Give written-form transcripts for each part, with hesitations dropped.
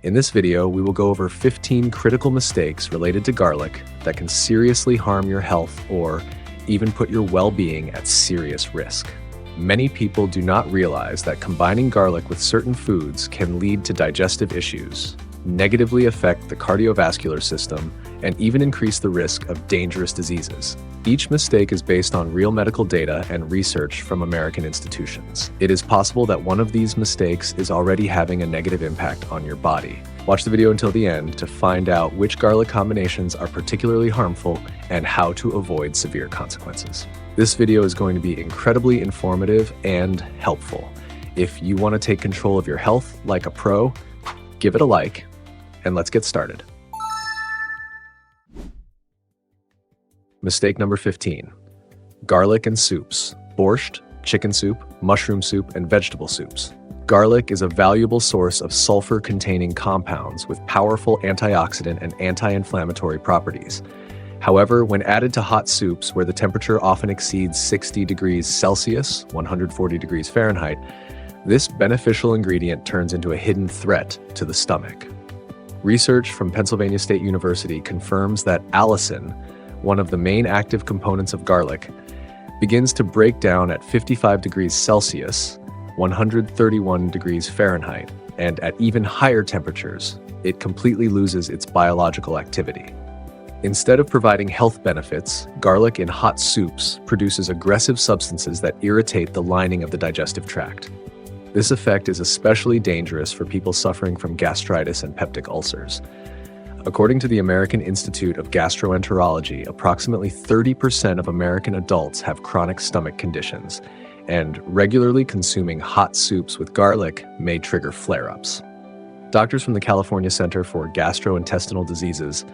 In this video, we will go over 15 critical mistakes related to garlic that can seriously harm your health or even put your well-being at serious risk. Many people do not realize that combining garlic with certain foods can lead to digestive issues, negatively affect the cardiovascular system, and even increase the risk of dangerous diseases. Each mistake is based on real medical data and research from American institutions. It is possible that one of these mistakes is already having a negative impact on your body. Watch the video until the end to find out which garlic combinations are particularly harmful and how to avoid severe consequences. This video is going to be incredibly informative and helpful. If you want to take control of your health like a pro, give it a like, and let's get started. Mistake number 15. Garlic and soups. Borscht, chicken soup, mushroom soup, and vegetable soups. Garlic is a valuable source of sulfur-containing compounds with powerful antioxidant and anti-inflammatory properties. However, when added to hot soups where the temperature often exceeds 60 degrees Celsius, 140 degrees Fahrenheit, this beneficial ingredient turns into a hidden threat to the stomach. Research from Pennsylvania State University confirms that allicin, one of the main active components of garlic, begins to break down at 55 degrees Celsius, 131 degrees Fahrenheit, and at even higher temperatures, it completely loses its biological activity. Instead of providing health benefits, garlic in hot soups produces aggressive substances that irritate the lining of the digestive tract. This effect is especially dangerous for people suffering from gastritis and peptic ulcers. According to the American Institute of Gastroenterology, approximately 30% of American adults have chronic stomach conditions, and regularly consuming hot soups with garlic may trigger flare-ups. Doctors from the California Center for Gastrointestinal Diseases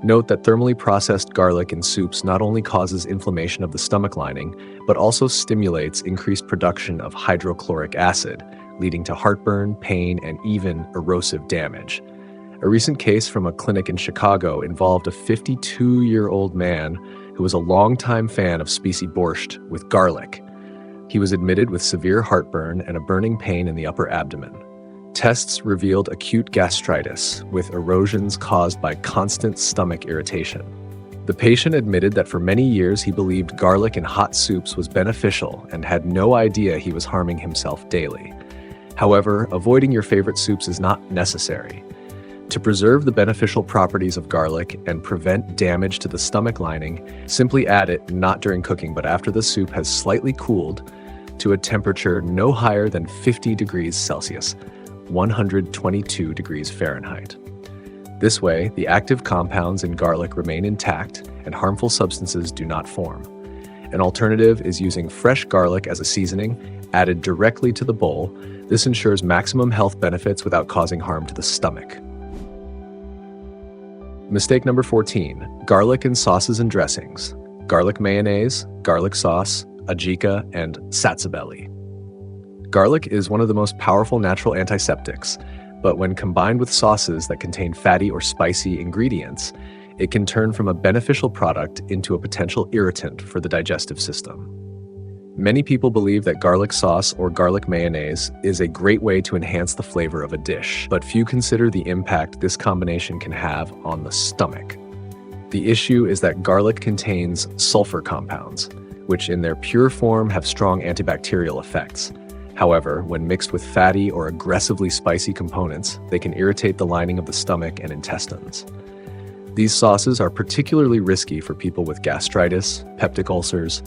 note that thermally processed garlic in soups not only causes inflammation of the stomach lining, but also stimulates increased production of hydrochloric acid, leading to heartburn, pain, and even erosive damage. A recent case from a clinic in Chicago involved a 52-year-old man who was a longtime fan of spicy borscht with garlic. He was admitted with severe heartburn and a burning pain in the upper abdomen. Tests revealed acute gastritis with erosions caused by constant stomach irritation. The patient admitted that for many years he believed garlic in hot soups was beneficial and had no idea he was harming himself daily. However, avoiding your favorite soups is not necessary. To preserve the beneficial properties of garlic and prevent damage to the stomach lining, simply add it not during cooking but after the soup has slightly cooled to a temperature no higher than 50 degrees Celsius, 122 degrees Fahrenheit. This way, the active compounds in garlic remain intact and harmful substances do not form. An alternative is using fresh garlic as a seasoning, added directly to the bowl. This ensures maximum health benefits without causing harm to the stomach. Mistake number 14. Garlic in sauces and dressings. Garlic mayonnaise, garlic sauce, ajika, and satsabeli. Garlic is one of the most powerful natural antiseptics, but when combined with sauces that contain fatty or spicy ingredients, it can turn from a beneficial product into a potential irritant for the digestive system. Many people believe that garlic sauce or garlic mayonnaise is a great way to enhance the flavor of a dish, but few consider the impact this combination can have on the stomach. The issue is that garlic contains sulfur compounds, which in their pure form have strong antibacterial effects. However, when mixed with fatty or aggressively spicy components, they can irritate the lining of the stomach and intestines. These sauces are particularly risky for people with gastritis, peptic ulcers,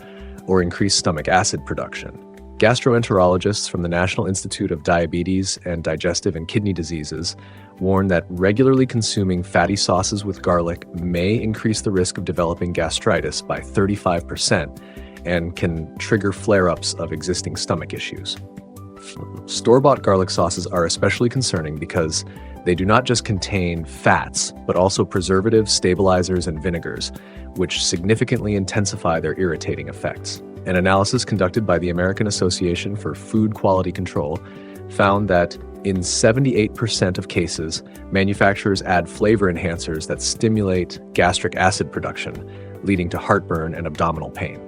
or increased stomach acid production. Gastroenterologists from the National Institute of Diabetes and Digestive and Kidney Diseases warn that regularly consuming fatty sauces with garlic may increase the risk of developing gastritis by 35% and can trigger flare-ups of existing stomach issues. Store-bought garlic sauces are especially concerning because they do not just contain fats, but also preservatives, stabilizers, and vinegars, which significantly intensify their irritating effects. An analysis conducted by the American Association for Food Quality Control found that in 78% of cases, manufacturers add flavor enhancers that stimulate gastric acid production, leading to heartburn and abdominal pain.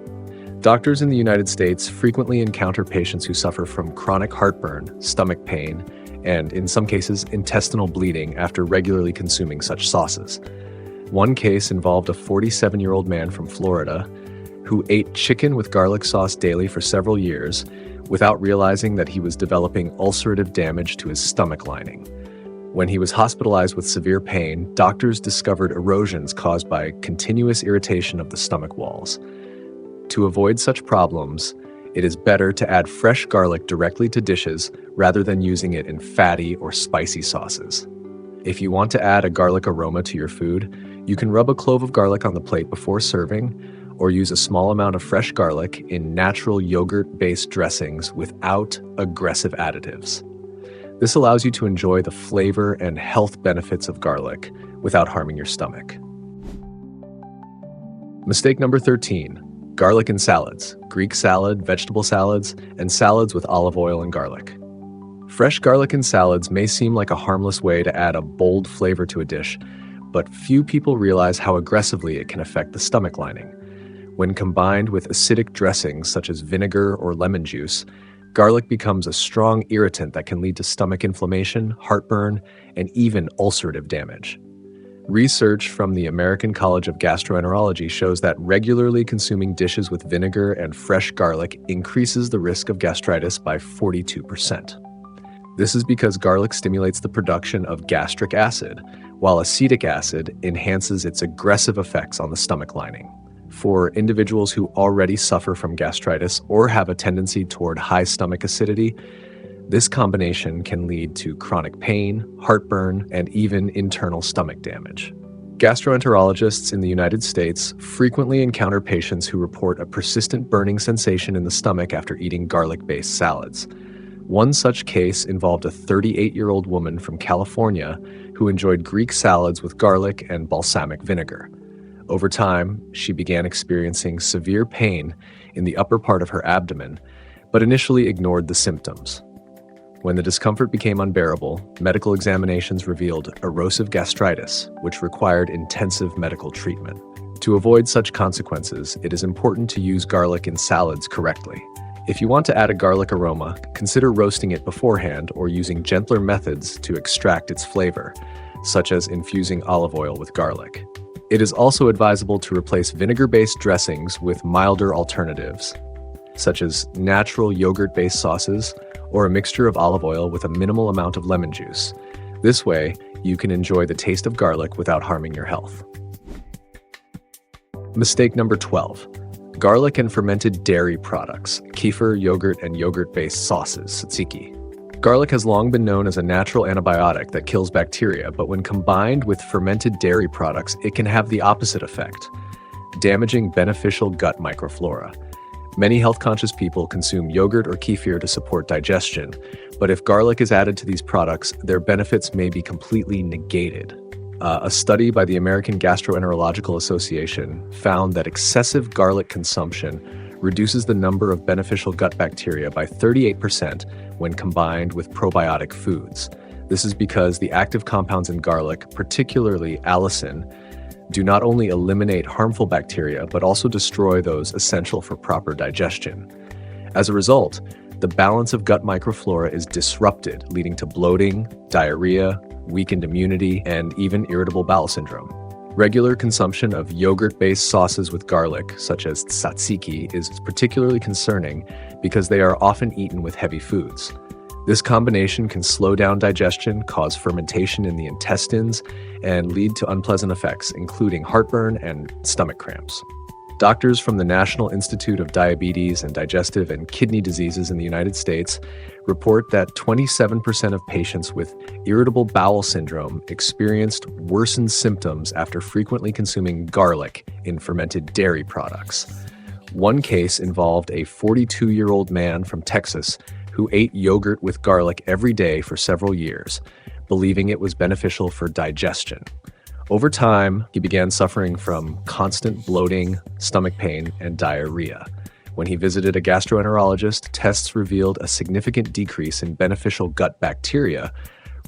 Doctors in the United States frequently encounter patients who suffer from chronic heartburn, stomach pain, and in some cases, intestinal bleeding after regularly consuming such sauces. One case involved a 47-year-old man from Florida who ate chicken with garlic sauce daily for several years without realizing that he was developing ulcerative damage to his stomach lining. When he was hospitalized with severe pain, doctors discovered erosions caused by continuous irritation of the stomach walls. To avoid such problems, it is better to add fresh garlic directly to dishes rather than using it in fatty or spicy sauces. If you want to add a garlic aroma to your food, you can rub a clove of garlic on the plate before serving, or use a small amount of fresh garlic in natural yogurt-based dressings without aggressive additives. This allows you to enjoy the flavor and health benefits of garlic without harming your stomach. Mistake number 13, garlic in salads, Greek salad, vegetable salads, and salads with olive oil and garlic. Fresh garlic in salads may seem like a harmless way to add a bold flavor to a dish, but few people realize how aggressively it can affect the stomach lining. When combined with acidic dressings such as vinegar or lemon juice, garlic becomes a strong irritant that can lead to stomach inflammation, heartburn, and even ulcerative damage. Research from the American College of Gastroenterology shows that regularly consuming dishes with vinegar and fresh garlic increases the risk of gastritis by 42%. This is because garlic stimulates the production of gastric acid, while acetic acid enhances its aggressive effects on the stomach lining. For individuals who already suffer from gastritis or have a tendency toward high stomach acidity, this combination can lead to chronic pain, heartburn, and even internal stomach damage. Gastroenterologists in the United States frequently encounter patients who report a persistent burning sensation in the stomach after eating garlic-based salads. One such case involved a 38-year-old woman from California who enjoyed Greek salads with garlic and balsamic vinegar. Over time, she began experiencing severe pain in the upper part of her abdomen, but initially ignored the symptoms. When the discomfort became unbearable, medical examinations revealed erosive gastritis, which required intensive medical treatment. To avoid such consequences, it is important to use garlic in salads correctly. If you want to add a garlic aroma, consider roasting it beforehand or using gentler methods to extract its flavor, such as infusing olive oil with garlic. It is also advisable to replace vinegar-based dressings with milder alternatives, such as natural yogurt-based sauces or a mixture of olive oil with a minimal amount of lemon juice. This way, you can enjoy the taste of garlic without harming your health. Mistake number 12, garlic and fermented dairy products, kefir, yogurt, and yogurt-based sauces, tzatziki. Garlic has long been known as a natural antibiotic that kills bacteria, but when combined with fermented dairy products, it can have the opposite effect, damaging beneficial gut microflora. Many health-conscious people consume yogurt or kefir to support digestion, but if garlic is added to these products, their benefits may be completely negated. A study by the American Gastroenterological Association found that excessive garlic consumption reduces the number of beneficial gut bacteria by 38% when combined with probiotic foods. This is because the active compounds in garlic, particularly allicin, do not only eliminate harmful bacteria, but also destroy those essential for proper digestion. As a result, the balance of gut microflora is disrupted, leading to bloating, diarrhea, weakened immunity, and even irritable bowel syndrome. Regular consumption of yogurt-based sauces with garlic, such as tzatziki, is particularly concerning because they are often eaten with heavy foods. This combination can slow down digestion, cause fermentation in the intestines, and lead to unpleasant effects, including heartburn and stomach cramps. Doctors from the National Institute of Diabetes and Digestive and Kidney Diseases in the United States report that 27% of patients with irritable bowel syndrome experienced worsened symptoms after frequently consuming garlic in fermented dairy products. One case involved a 42-year-old man from Texas who ate yogurt with garlic every day for several years, believing it was beneficial for digestion. Over time, he began suffering from constant bloating, stomach pain, and diarrhea. When he visited a gastroenterologist, tests revealed a significant decrease in beneficial gut bacteria,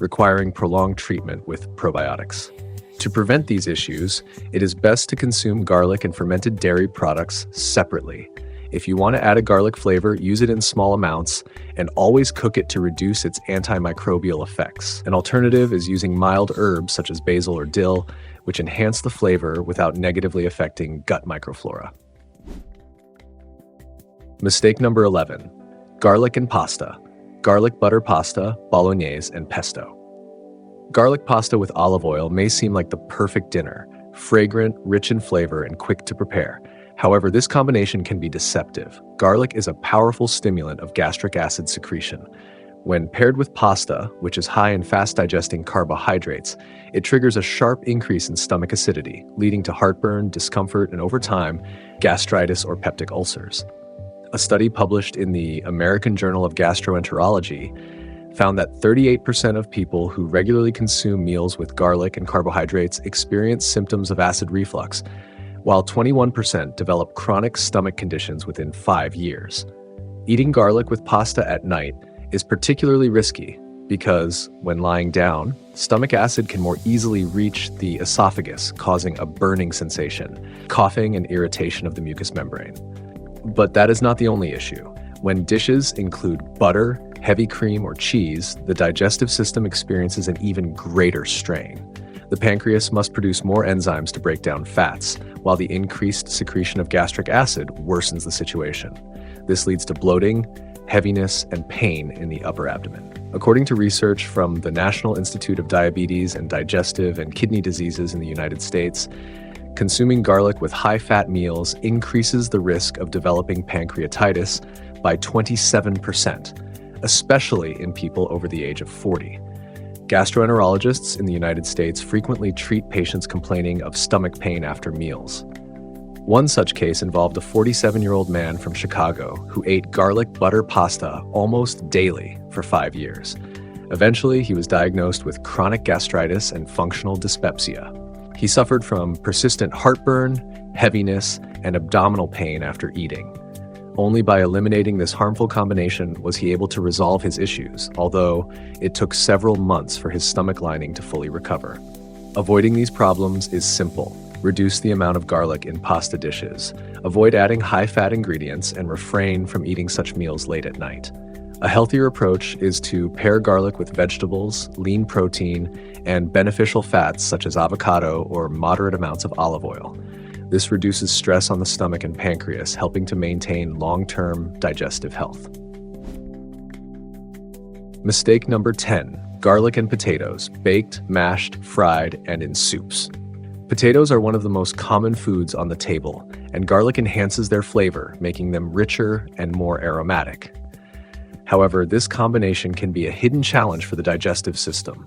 requiring prolonged treatment with probiotics. To prevent these issues, it is best to consume garlic and fermented dairy products separately. If you want to add a garlic flavor, use it in small amounts and always cook it to reduce its antimicrobial effects. An alternative is using mild herbs such as basil or dill, which enhance the flavor without negatively affecting gut microflora. Mistake number 11. Garlic and pasta. Garlic butter pasta, bolognese, and pesto. Garlic pasta with olive oil may seem like the perfect dinner, fragrant, rich in flavor, and quick to prepare. However, this combination can be deceptive. Garlic is a powerful stimulant of gastric acid secretion. When paired with pasta, which is high in fast-digesting carbohydrates, it triggers a sharp increase in stomach acidity, leading to heartburn, discomfort, and over time, gastritis or peptic ulcers. A study published in the American Journal of Gastroenterology found that 38% of people who regularly consume meals with garlic and carbohydrates experience symptoms of acid reflux, while 21% develop chronic stomach conditions within 5 years. Eating garlic with pasta at night is particularly risky because, when lying down, stomach acid can more easily reach the esophagus, causing a burning sensation, coughing, and irritation of the mucous membrane. But that is not the only issue. When dishes include butter, heavy cream, or cheese, the digestive system experiences an even greater strain. The pancreas must produce more enzymes to break down fats, while the increased secretion of gastric acid worsens the situation. This leads to bloating, heaviness, and pain in the upper abdomen. According to research from the National Institute of Diabetes and Digestive and Kidney Diseases in the United States, consuming garlic with high-fat meals increases the risk of developing pancreatitis by 27%, especially in people over the age of 40. Gastroenterologists in the United States frequently treat patients complaining of stomach pain after meals. One such case involved a 47-year-old man from Chicago who ate garlic butter pasta almost daily for 5 years. Eventually, he was diagnosed with chronic gastritis and functional dyspepsia. He suffered from persistent heartburn, heaviness, and abdominal pain after eating. Only by eliminating this harmful combination was he able to resolve his issues, although it took several months for his stomach lining to fully recover. Avoiding these problems is simple. Reduce the amount of garlic in pasta dishes. Avoid adding high-fat ingredients and refrain from eating such meals late at night. A healthier approach is to pair garlic with vegetables, lean protein, and beneficial fats such as avocado or moderate amounts of olive oil. This reduces stress on the stomach and pancreas, helping to maintain long-term digestive health. Mistake number 10. Garlic and potatoes, baked, mashed, fried, and in soups. Potatoes are one of the most common foods on the table, and garlic enhances their flavor, making them richer and more aromatic. However, this combination can be a hidden challenge for the digestive system.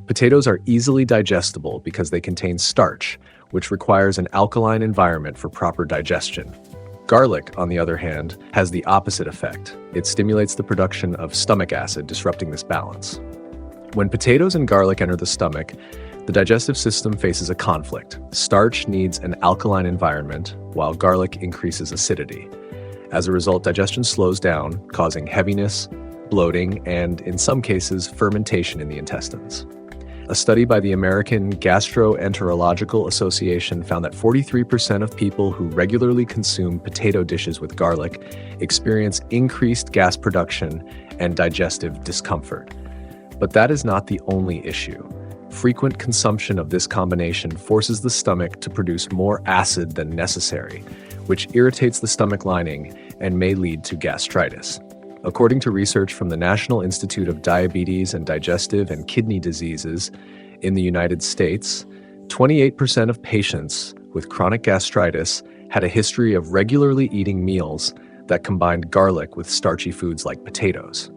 Potatoes are easily digestible because they contain starch, which requires an alkaline environment for proper digestion. Garlic, on the other hand, has the opposite effect. It stimulates the production of stomach acid, disrupting this balance. When potatoes and garlic enter the stomach, the digestive system faces a conflict. Starch needs an alkaline environment, while garlic increases acidity. As a result, digestion slows down, causing heaviness, bloating, and, in some cases, fermentation in the intestines. A study by the American Gastroenterological Association found that 43% of people who regularly consume potato dishes with garlic experience increased gas production and digestive discomfort. But that is not the only issue. Frequent consumption of this combination forces the stomach to produce more acid than necessary, which irritates the stomach lining and may lead to gastritis. According to research from the National Institute of Diabetes and Digestive and Kidney Diseases in the United States, 28% of patients with chronic gastritis had a history of regularly eating meals that combined garlic with starchy foods like potatoes.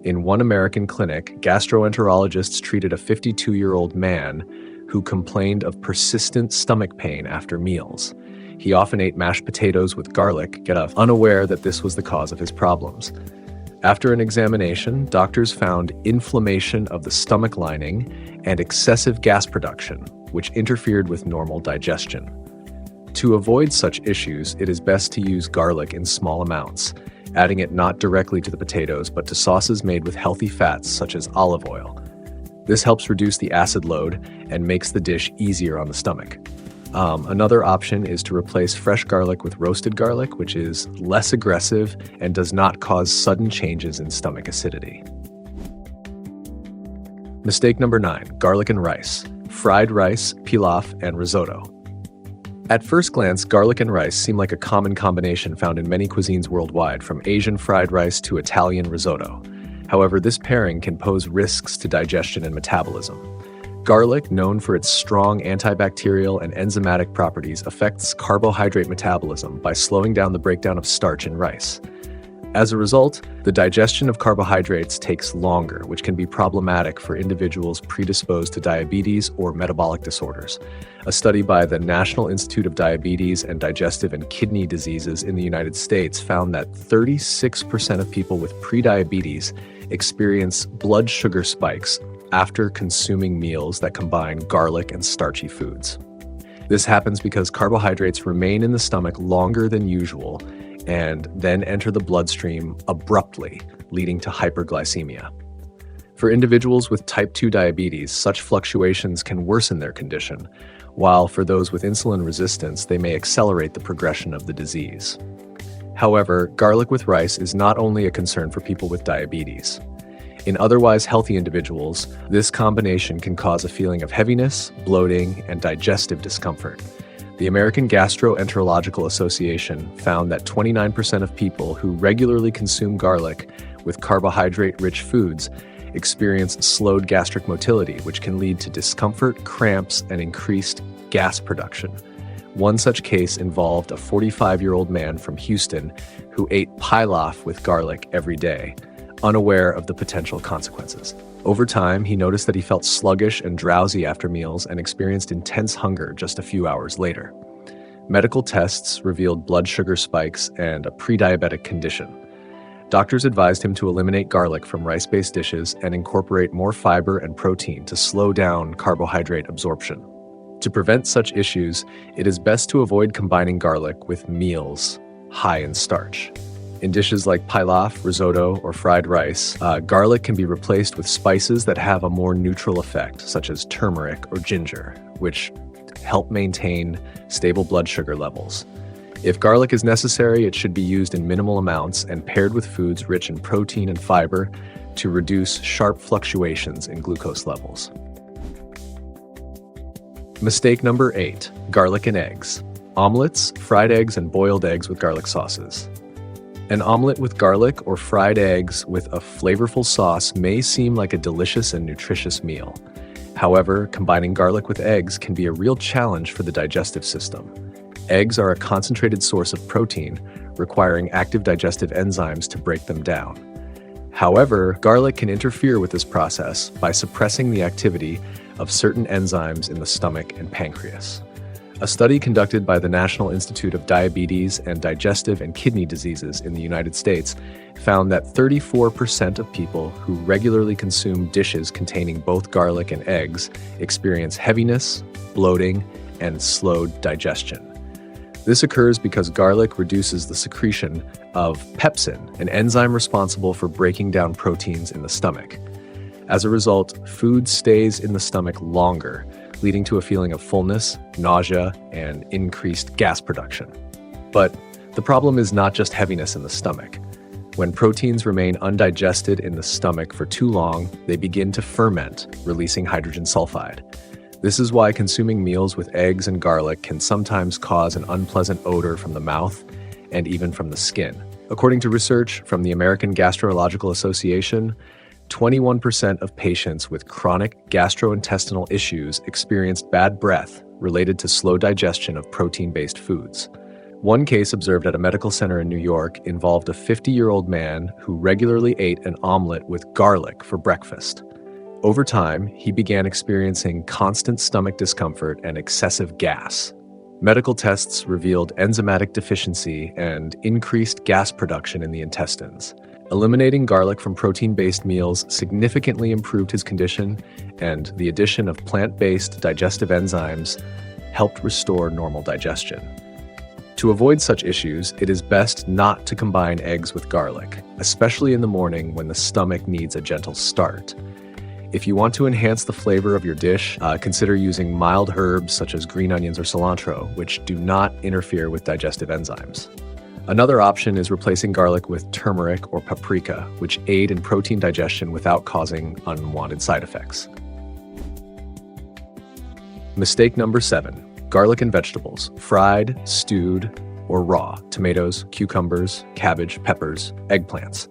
In one American clinic, gastroenterologists treated a 52-year-old man who complained of persistent stomach pain after meals. He often ate mashed potatoes with garlic, unaware that this was the cause of his problems. After an examination, doctors found inflammation of the stomach lining and excessive gas production, which interfered with normal digestion. To avoid such issues, it is best to use garlic in small amounts, adding it not directly to the potatoes but to sauces made with healthy fats such as olive oil. This helps reduce the acid load and makes the dish easier on the stomach. Another option is to replace fresh garlic with roasted garlic, which is less aggressive and does not cause sudden changes in stomach acidity. Mistake number 9, garlic and rice. Fried rice, pilaf, and risotto. At first glance, garlic and rice seem like a common combination found in many cuisines worldwide, from Asian fried rice to Italian risotto. However, this pairing can pose risks to digestion and metabolism. Garlic, known for its strong antibacterial and enzymatic properties, affects carbohydrate metabolism by slowing down the breakdown of starch in rice. As a result, the digestion of carbohydrates takes longer, which can be problematic for individuals predisposed to diabetes or metabolic disorders. A study by the National Institute of Diabetes and Digestive and Kidney Diseases in the United States found that 36% of people with prediabetes experience blood sugar spikes after consuming meals that combine garlic and starchy foods. This happens because carbohydrates remain in the stomach longer than usual and then enter the bloodstream abruptly, leading to hyperglycemia. For individuals with type 2 diabetes, such fluctuations can worsen their condition, while for those with insulin resistance, they may accelerate the progression of the disease. However, garlic with rice is not only a concern for people with diabetes. In otherwise healthy individuals, this combination can cause a feeling of heaviness, bloating, and digestive discomfort. The American Gastroenterological Association found that 29% of people who regularly consume garlic with carbohydrate-rich foods experience slowed gastric motility, which can lead to discomfort, cramps, and increased gas production. One such case involved a 45-year-old man from Houston who ate pilaf with garlic every day, unaware of the potential consequences. Over time, he noticed that he felt sluggish and drowsy after meals and experienced intense hunger just a few hours later. Medical tests revealed blood sugar spikes and a pre-diabetic condition. Doctors advised him to eliminate garlic from rice-based dishes and incorporate more fiber and protein to slow down carbohydrate absorption. To prevent such issues, it is best to avoid combining garlic with meals high in starch. In dishes like pilaf, risotto, or fried rice, garlic can be replaced with spices that have a more neutral effect, such as turmeric or ginger, which help maintain stable blood sugar levels. If garlic is necessary, it should be used in minimal amounts and paired with foods rich in protein and fiber to reduce sharp fluctuations in glucose levels. Mistake number 8, garlic and eggs. Omelets, fried eggs, and boiled eggs with garlic sauces. An omelet with garlic or fried eggs with a flavorful sauce may seem like a delicious and nutritious meal. However, combining garlic with eggs can be a real challenge for the digestive system. Eggs are a concentrated source of protein, requiring active digestive enzymes to break them down. However, garlic can interfere with this process by suppressing the activity of certain enzymes in the stomach and pancreas. A study conducted by the National Institute of Diabetes and Digestive and Kidney Diseases in the United States found that 34% of people who regularly consume dishes containing both garlic and eggs experience heaviness, bloating, and slowed digestion. This occurs because garlic reduces the secretion of pepsin, an enzyme responsible for breaking down proteins in the stomach. As a result, food stays in the stomach longer, leading to a feeling of fullness, nausea, and increased gas production. But the problem is not just heaviness in the stomach. When proteins remain undigested in the stomach for too long, they begin to ferment, releasing hydrogen sulfide. This is why consuming meals with eggs and garlic can sometimes cause an unpleasant odor from the mouth and even from the skin. According to research from the American Gastroenterological Association, 21% of patients with chronic gastrointestinal issues experienced bad breath related to slow digestion of protein-based foods. One case observed at a medical center in New York involved a 50-year-old man who regularly ate an omelet with garlic for breakfast. Over time, he began experiencing constant stomach discomfort and excessive gas. Medical tests revealed enzymatic deficiency and increased gas production in the intestines. Eliminating garlic from protein-based meals significantly improved his condition, and the addition of plant-based digestive enzymes helped restore normal digestion. To avoid such issues, it is best not to combine eggs with garlic, especially in the morning when the stomach needs a gentle start. If you want to enhance the flavor of your dish, consider using mild herbs such as green onions or cilantro, which do not interfere with digestive enzymes. Another option is replacing garlic with turmeric or paprika, which aid in protein digestion without causing unwanted side effects. Mistake number 7. Garlic in vegetables: fried, stewed, or raw. Tomatoes, cucumbers, cabbage, peppers, eggplants.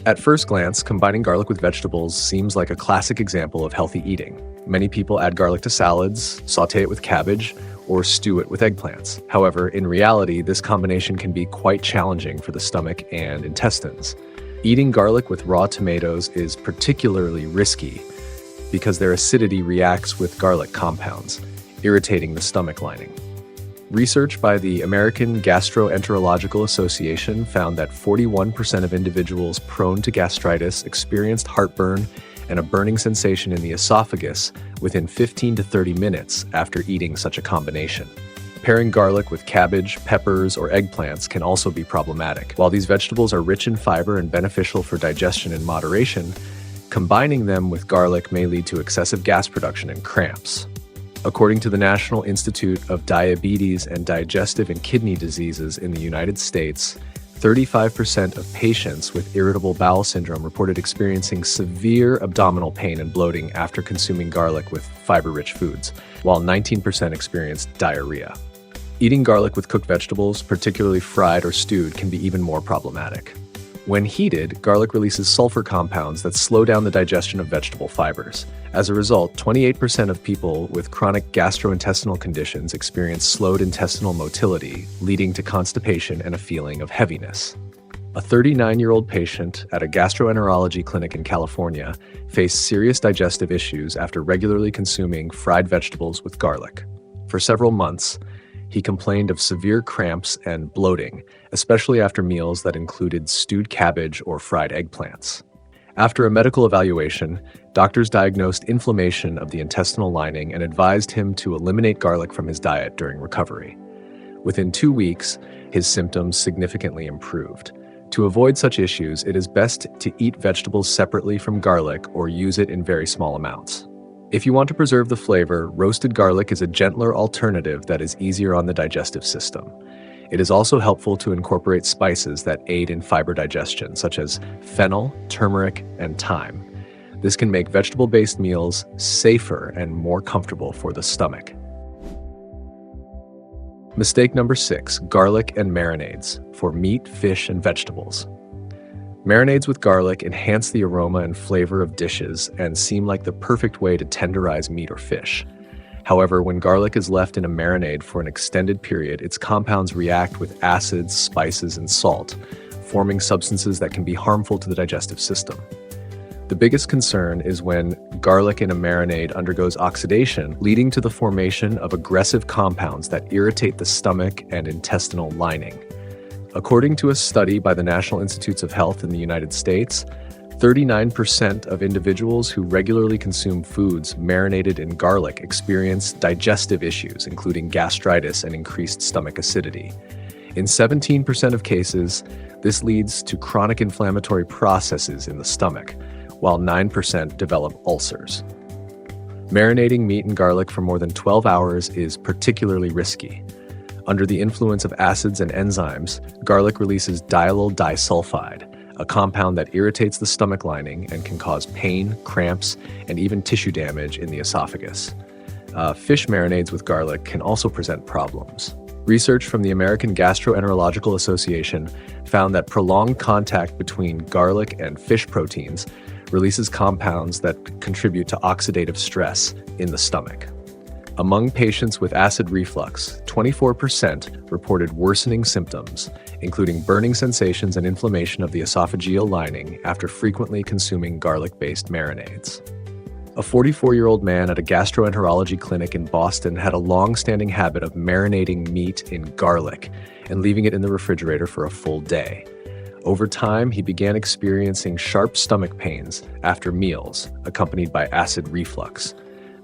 At first glance, combining garlic with vegetables seems like a classic example of healthy eating. Many people add garlic to salads, saute it with cabbage, or stew it with eggplants. However, in reality, this combination can be quite challenging for the stomach and intestines. Eating garlic with raw tomatoes is particularly risky because their acidity reacts with garlic compounds, irritating the stomach lining. Research by the American Gastroenterological Association found that 41% of individuals prone to gastritis experienced heartburn and a burning sensation in the esophagus within 15 to 30 minutes after eating such a combination. Pairing garlic with cabbage, peppers, or eggplants can also be problematic. While these vegetables are rich in fiber and beneficial for digestion in moderation, combining them with garlic may lead to excessive gas production and cramps. According to the National Institute of Diabetes and Digestive and Kidney Diseases in the United States, 35% of patients with irritable bowel syndrome reported experiencing severe abdominal pain and bloating after consuming garlic with fiber-rich foods, while 19% experienced diarrhea. Eating garlic with cooked vegetables, particularly fried or stewed, can be even more problematic. When heated, garlic releases sulfur compounds that slow down the digestion of vegetable fibers. As a result, 28% of people with chronic gastrointestinal conditions experience slowed intestinal motility, leading to constipation and a feeling of heaviness. A 39-year-old patient at a gastroenterology clinic in California faced serious digestive issues after regularly consuming fried vegetables with garlic. For several months, he complained of severe cramps and bloating, especially after meals that included stewed cabbage or fried eggplants. After a medical evaluation, doctors diagnosed inflammation of the intestinal lining and advised him to eliminate garlic from his diet during recovery. Within 2 weeks, his symptoms significantly improved. To avoid such issues, it is best to eat vegetables separately from garlic or use it in very small amounts. If you want to preserve the flavor, roasted garlic is a gentler alternative that is easier on the digestive system. It is also helpful to incorporate spices that aid in fiber digestion, such as fennel, turmeric, and thyme. This can make vegetable-based meals safer and more comfortable for the stomach. Mistake number 6, garlic and marinades for meat, fish, and vegetables. Marinades with garlic enhance the aroma and flavor of dishes and seem like the perfect way to tenderize meat or fish. However, when garlic is left in a marinade for an extended period, its compounds react with acids, spices, and salt, forming substances that can be harmful to the digestive system. The biggest concern is when garlic in a marinade undergoes oxidation, leading to the formation of aggressive compounds that irritate the stomach and intestinal lining. According to a study by the National Institutes of Health in the United States, 39% of individuals who regularly consume foods marinated in garlic experience digestive issues, including gastritis and increased stomach acidity. In 17% of cases, this leads to chronic inflammatory processes in the stomach, while 9% develop ulcers. Marinating meat in garlic for more than 12 hours is particularly risky. Under the influence of acids and enzymes, garlic releases diallyl disulfide, a compound that irritates the stomach lining and can cause pain, cramps, and even tissue damage in the esophagus. Fish marinades with garlic can also present problems. Research from the American Gastroenterological Association found that prolonged contact between garlic and fish proteins releases compounds that contribute to oxidative stress in the stomach. Among patients with acid reflux, 24% reported worsening symptoms, including burning sensations and inflammation of the esophageal lining after frequently consuming garlic-based marinades. A 44-year-old man at a gastroenterology clinic in Boston had a long-standing habit of marinating meat in garlic and leaving it in the refrigerator for a full day. Over time, he began experiencing sharp stomach pains after meals, accompanied by acid reflux.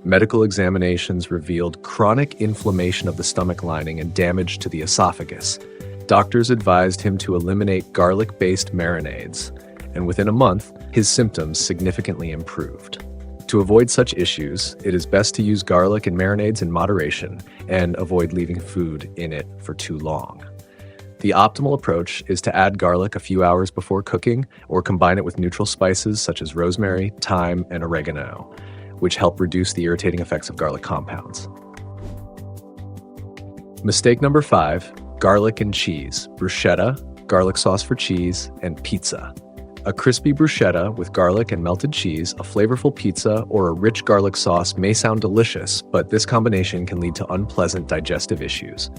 Medical examinations revealed chronic inflammation of the stomach lining and damage to the esophagus. Doctors advised him to eliminate garlic-based marinades, and within a month, his symptoms significantly improved. To avoid such issues, it is best to use garlic in marinades in moderation and avoid leaving food in it for too long. The optimal approach is to add garlic a few hours before cooking or combine it with neutral spices such as rosemary, thyme, and oregano, which help reduce the irritating effects of garlic compounds. Mistake number 5, garlic and cheese, bruschetta, garlic sauce for cheese, and pizza. A crispy bruschetta with garlic and melted cheese, a flavorful pizza, or a rich garlic sauce may sound delicious, but this combination can lead to unpleasant digestive issues.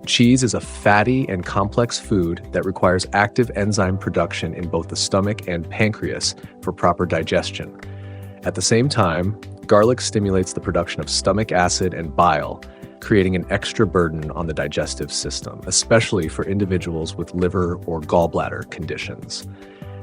Cheese is a fatty and complex food that requires active enzyme production in both the stomach and pancreas for proper digestion. At the same time, garlic stimulates the production of stomach acid and bile, creating an extra burden on the digestive system, especially for individuals with liver or gallbladder conditions.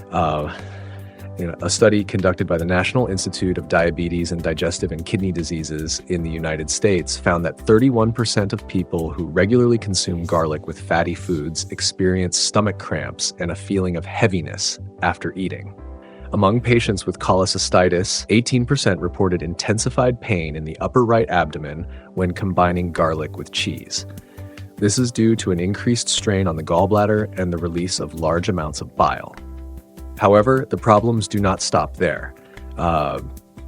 A study conducted by the National Institute of Diabetes and Digestive and Kidney Diseases in the United States found that 31% of people who regularly consume garlic with fatty foods experience stomach cramps and a feeling of heaviness after eating. Among patients with cholecystitis, 18% reported intensified pain in the upper right abdomen when combining garlic with cheese. This is due to an increased strain on the gallbladder and the release of large amounts of bile. However, the problems do not stop there.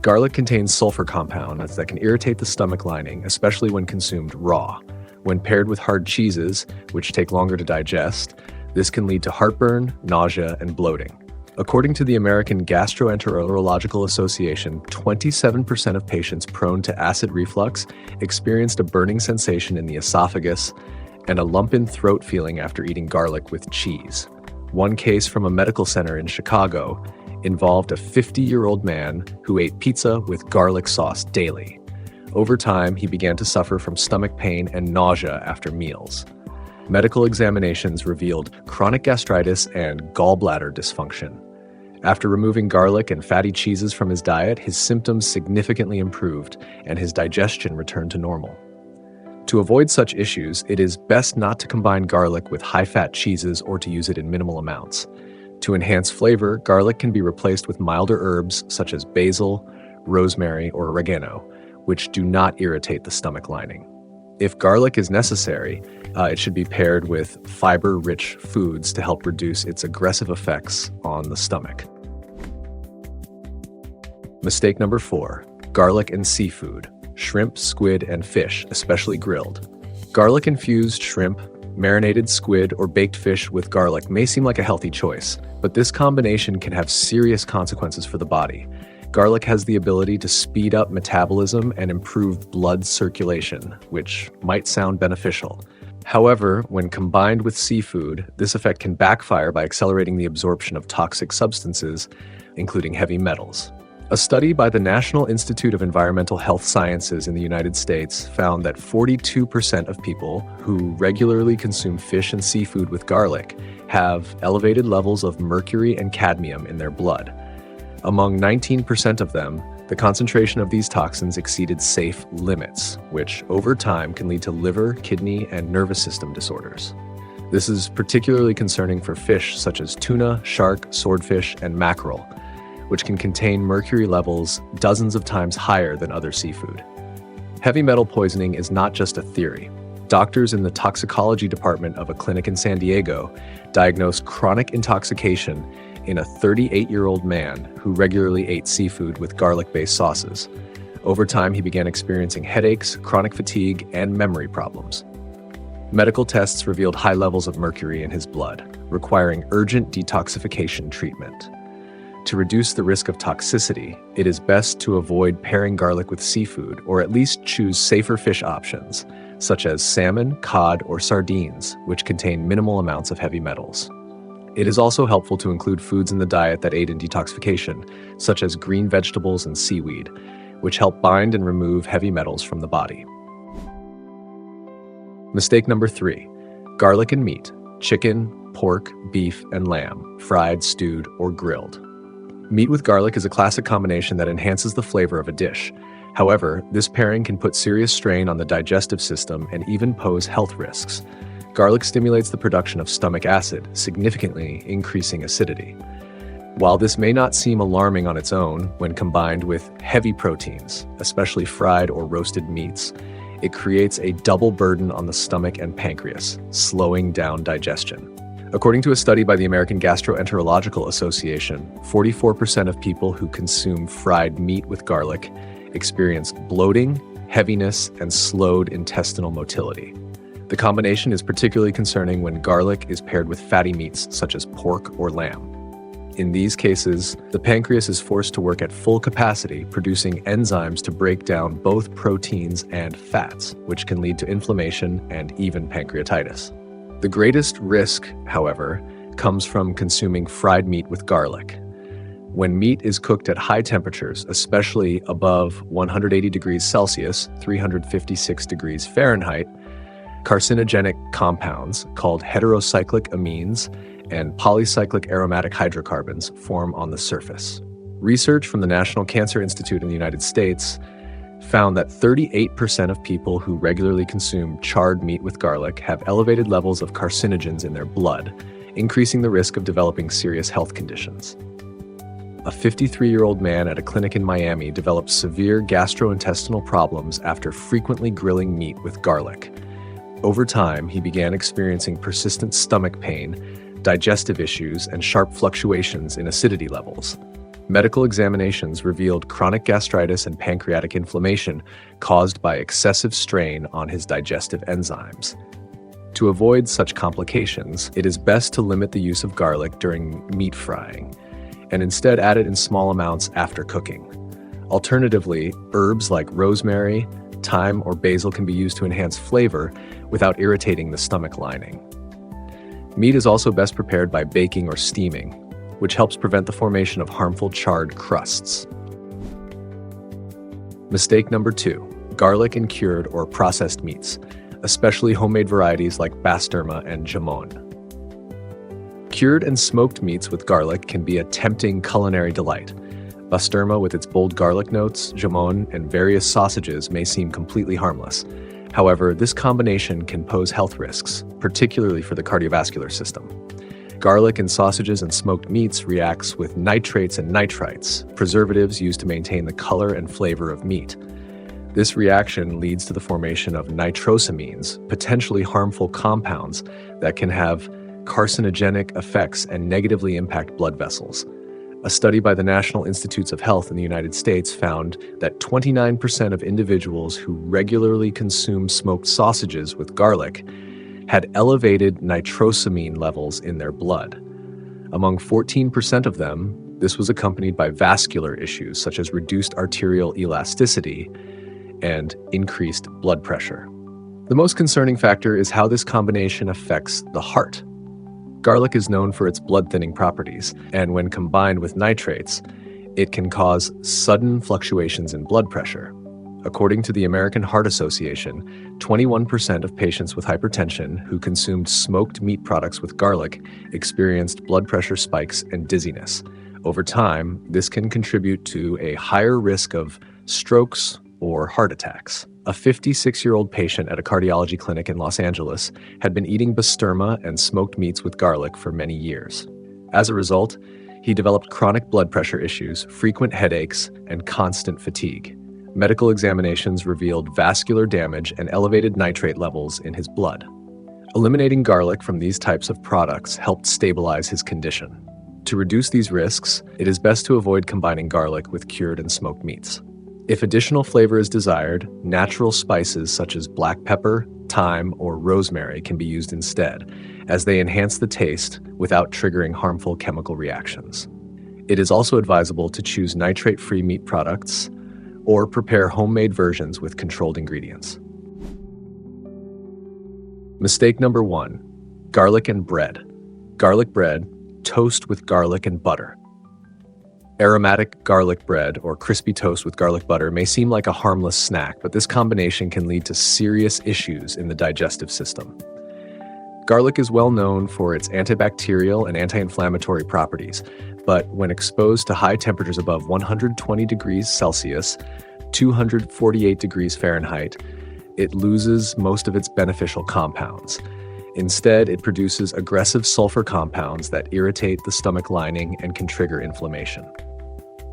Garlic contains sulfur compounds that can irritate the stomach lining, especially when consumed raw. When paired with hard cheeses, which take longer to digest, this can lead to heartburn, nausea, and bloating. According to the American Gastroenterological Association, 27% of patients prone to acid reflux experienced a burning sensation in the esophagus and a lump in throat feeling after eating garlic with cheese. One case from a medical center in Chicago involved a 50-year-old man who ate pizza with garlic sauce daily. Over time, he began to suffer from stomach pain and nausea after meals. Medical examinations revealed chronic gastritis and gallbladder dysfunction. After removing garlic and fatty cheeses from his diet, his symptoms significantly improved and his digestion returned to normal. To avoid such issues, it is best not to combine garlic with high-fat cheeses or to use it in minimal amounts. To enhance flavor, garlic can be replaced with milder herbs such as basil, rosemary, or oregano, which do not irritate the stomach lining. If garlic is necessary, it should be paired with fiber-rich foods to help reduce its aggressive effects on the stomach. Mistake number 4, garlic and seafood. Shrimp, squid, and fish, especially grilled. Garlic-infused shrimp, marinated squid, or baked fish with garlic may seem like a healthy choice, but this combination can have serious consequences for the body. Garlic has the ability to speed up metabolism and improve blood circulation, which might sound beneficial. However, when combined with seafood, this effect can backfire by accelerating the absorption of toxic substances, including heavy metals. A study by the National Institute of Environmental Health Sciences in the United States found that 42% of people who regularly consume fish and seafood with garlic have elevated levels of mercury and cadmium in their blood. Among 19% of them, the concentration of these toxins exceeded safe limits, which over time can lead to liver, kidney, and nervous system disorders. This is particularly concerning for fish such as tuna, shark, swordfish, and mackerel, which can contain mercury levels dozens of times higher than other seafood. Heavy metal poisoning is not just a theory. Doctors in the toxicology department of a clinic in San Diego diagnosed chronic intoxication in a 38-year-old man who regularly ate seafood with garlic-based sauces. Over time, he began experiencing headaches, chronic fatigue, and memory problems. Medical tests revealed high levels of mercury in his blood, requiring urgent detoxification treatment. To reduce the risk of toxicity, it is best to avoid pairing garlic with seafood, or at least choose safer fish options, such as salmon, cod, or sardines, which contain minimal amounts of heavy metals. It is also helpful to include foods in the diet that aid in detoxification, such as green vegetables and seaweed, which help bind and remove heavy metals from the body. Mistake number 3, garlic and meat, chicken, pork, beef, and lamb, fried, stewed, or grilled. Meat with garlic is a classic combination that enhances the flavor of a dish. However, this pairing can put serious strain on the digestive system and even pose health risks. Garlic stimulates the production of stomach acid, significantly increasing acidity. While this may not seem alarming on its own, when combined with heavy proteins, especially fried or roasted meats, it creates a double burden on the stomach and pancreas, slowing down digestion. According to a study by the American Gastroenterological Association, 44% of people who consume fried meat with garlic experience bloating, heaviness, and slowed intestinal motility. The combination is particularly concerning when garlic is paired with fatty meats such as pork or lamb. In these cases, the pancreas is forced to work at full capacity, producing enzymes to break down both proteins and fats, which can lead to inflammation and even pancreatitis. The greatest risk, however, comes from consuming fried meat with garlic. When meat is cooked at high temperatures, especially above 180 degrees Celsius, 356 degrees Fahrenheit, carcinogenic compounds called heterocyclic amines and polycyclic aromatic hydrocarbons form on the surface. Research from the National Cancer Institute in the United States found that 38% of people who regularly consume charred meat with garlic have elevated levels of carcinogens in their blood, increasing the risk of developing serious health conditions. A 53-year-old man at a clinic in Miami developed severe gastrointestinal problems after frequently grilling meat with garlic. Over time, he began experiencing persistent stomach pain, digestive issues, and sharp fluctuations in acidity levels. Medical examinations revealed chronic gastritis and pancreatic inflammation caused by excessive strain on his digestive enzymes. To avoid such complications, it is best to limit the use of garlic during meat frying, and instead add it in small amounts after cooking. Alternatively, herbs like rosemary, thyme, or basil can be used to enhance flavor without irritating the stomach lining. Meat is also best prepared by baking or steaming, which helps prevent the formation of harmful charred crusts. Mistake number 2, garlic in cured or processed meats, especially homemade varieties like basturma and jamon. Cured and smoked meats with garlic can be a tempting culinary delight. Basturma with its bold garlic notes, jamon, and various sausages may seem completely harmless. However, this combination can pose health risks, particularly for the cardiovascular system. Garlic in sausages and smoked meats reacts with nitrates and nitrites, preservatives used to maintain the color and flavor of meat. This reaction leads to the formation of nitrosamines, potentially harmful compounds that can have carcinogenic effects and negatively impact blood vessels. A study by the National Institutes of Health in the United States found that 29% of individuals who regularly consume smoked sausages with garlic had elevated nitrosamine levels in their blood. Among 14% of them, this was accompanied by vascular issues such as reduced arterial elasticity and increased blood pressure. The most concerning factor is how this combination affects the heart. Garlic is known for its blood-thinning properties, and when combined with nitrates, it can cause sudden fluctuations in blood pressure. According to the American Heart Association, 21% of patients with hypertension who consumed smoked meat products with garlic experienced blood pressure spikes and dizziness. Over time, this can contribute to a higher risk of strokes or heart attacks. A 56-year-old patient at a cardiology clinic in Los Angeles had been eating basturma and smoked meats with garlic for many years. As a result, he developed chronic blood pressure issues, frequent headaches, and constant fatigue. Medical examinations revealed vascular damage and elevated nitrate levels in his blood. Eliminating garlic from these types of products helped stabilize his condition. To reduce these risks, it is best to avoid combining garlic with cured and smoked meats. If additional flavor is desired, natural spices such as black pepper, thyme, or rosemary can be used instead, as they enhance the taste without triggering harmful chemical reactions. It is also advisable to choose nitrate-free meat products or prepare homemade versions with controlled ingredients. Mistake number 1, garlic and bread. Garlic bread, toast with garlic and butter. Aromatic garlic bread or crispy toast with garlic butter may seem like a harmless snack, but this combination can lead to serious issues in the digestive system. Garlic is well known for its antibacterial and anti-inflammatory properties, but when exposed to high temperatures above 120 degrees Celsius, 248 degrees Fahrenheit, it loses most of its beneficial compounds. Instead, it produces aggressive sulfur compounds that irritate the stomach lining and can trigger inflammation.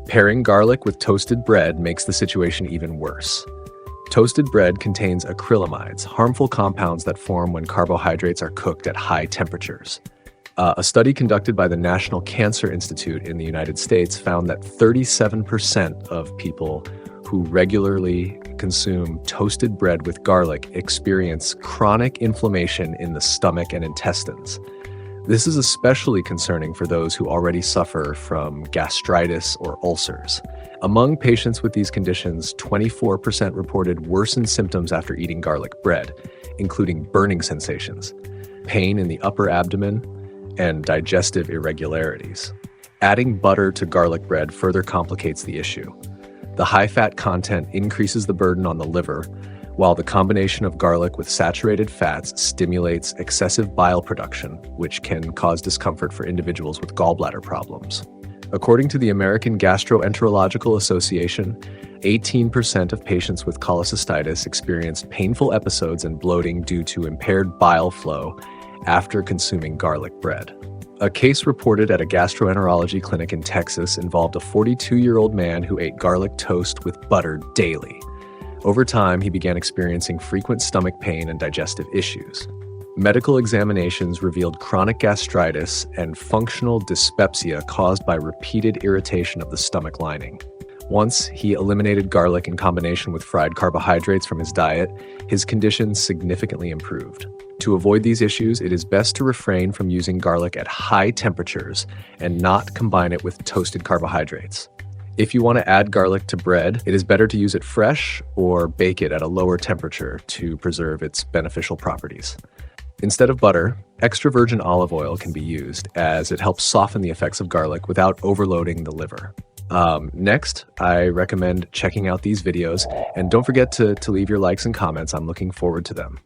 Pairing garlic with toasted bread makes the situation even worse. Toasted bread contains acrylamides, harmful compounds that form when carbohydrates are cooked at high temperatures. A study conducted by the National Cancer Institute in the United States found that 37% of people who regularly consume toasted bread with garlic experience chronic inflammation in the stomach and intestines. This is especially concerning for those who already suffer from gastritis or ulcers. Among patients with these conditions, 24% reported worsened symptoms after eating garlic bread, including burning sensations, pain in the upper abdomen, and digestive irregularities. Adding butter to garlic bread further complicates the issue. The high-fat content increases the burden on the liver, while the combination of garlic with saturated fats stimulates excessive bile production, which can cause discomfort for individuals with gallbladder problems. According to the American Gastroenterological Association, 18% of patients with cholecystitis experienced painful episodes and bloating due to impaired bile flow after consuming garlic bread. A case reported at a gastroenterology clinic in Texas involved a 42-year-old man who ate garlic toast with butter daily. Over time, he began experiencing frequent stomach pain and digestive issues. Medical examinations revealed chronic gastritis and functional dyspepsia caused by repeated irritation of the stomach lining. Once he eliminated garlic in combination with fried carbohydrates from his diet, his condition significantly improved. To avoid these issues, it is best to refrain from using garlic at high temperatures and not combine it with toasted carbohydrates. If you want to add garlic to bread, it is better to use it fresh or bake it at a lower temperature to preserve its beneficial properties. Instead of butter, extra virgin olive oil can be used, as it helps soften the effects of garlic without overloading the liver. Next, I recommend checking out these videos, and don't forget to leave your likes and comments. I'm looking forward to them.